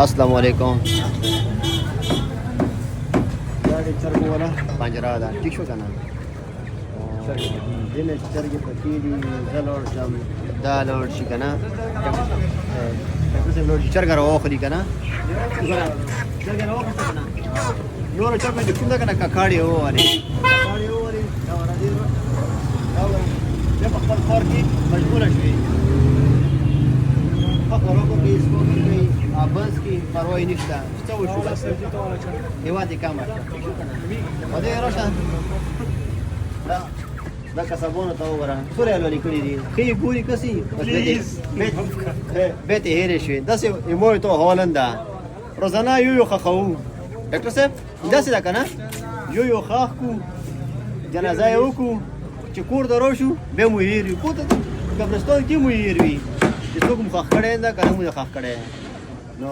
السلام علیکم. دا د چرګو ولا پنجره ده ټیک شو کنه. دینه چرګې پکې دي زلور شم دا لور شي کنه. څه لور چرګ راوخلي کنه. چرګ راوخلي کنه. نور چرګ دې کوم دا کنه کاکاړي وره. کاکاړي وره دا ور دي. دا ور چې په خپل کار کې مجبور شي. خپل راکو کې سپورت کوي. اباس کی پروايي نشته څه وشو هیوادي کامه او دې راشه دا کسبونه ته وره سوري لوري کړی دي خي ګوري کسي به ته هېره شي داسې ایمو ته هولندا روزانه یو خخو ډاکټر صاحب داسې دا کنه یو خخ کو جنازه یو کو چې کور درو شو به مو هېری کو ته قبرستان کې مو هېری چې څوک مخ کړي نه کنه مو خخ کړي نو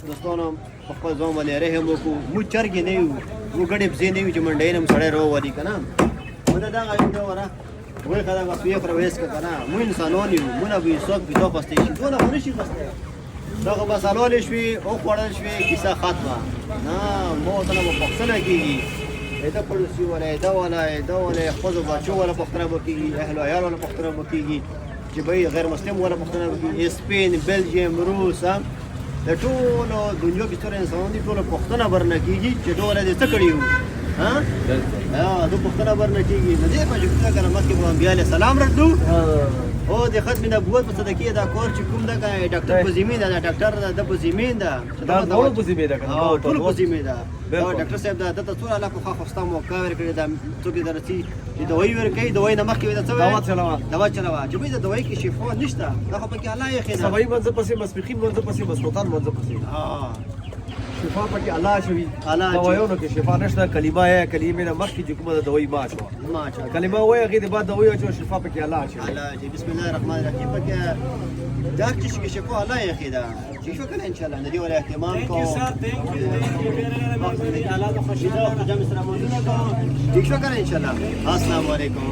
دوستانو په خپل ځان باندې رحم وکړو مو چرګې نه یو مو ګډې بزې نه یو چې منډې نه سړی راوړي که نه مو د دغه یو وره وایي که دغه سوی خره ویس که که نه مو انسانان یو مونه به څوک پیدا پستی شي دونه خو نه شي پستی دغه بس حلالې شوې وخوړل شوې کیسه ختمه نه مو ورته نه به پوښتنه کېږي د پړوسي ولا د ولا د ولا ښځو بچو ولا پوښتنه به کېږي اهل و عیال ولا پوښتنه به کېږي چې به غیر مسلم ولا پښتنه وکړي سپین بلجیم روس د ټولو دنیا کې ټول انسانان دي ټول پښتنه برنه کیږي چې ډول دې څه کړی وو ها دا پښتنه برنه کیږي نه دې په جوړه کنه مکه په انبیاء علیه السلام راتلو او د ختم نبوت په صدقې دا کور چې کوم دا ډاکټر په زمين دا ډاکټر د په زمين دا ټول په زمين دا ټول په زمين دا ډاکټر صاحب دا د ټول علاقه خو خوستا مو کاور کړی دا څوک درتي چې دوی ورکې دوی نه مخکې دا څه دوا چلاوه چې به دا دوی کې شفا نشته دا خو پکې الله یې خینه سبای منځ پسې مسبخین منځ پسې مسلطان منځ پسې شفا پکې الله شوی دوایونو کې شفا نشته کلمه یې کلمه نه مخکې چې کومه دوی ما شو کلمه وایي هغې د بعد دوی چې شفا پکې الله شوی الله چې بسم الله الرحمن الرحیم پکې دا چې شفا الله یې خیدا چې شو کنه ان شاء الله ندی ولا اهتمام کو الله د خوشیدا او جامع سره مونږ نه کو چې شو کنه ان شاء الله السلام علیکم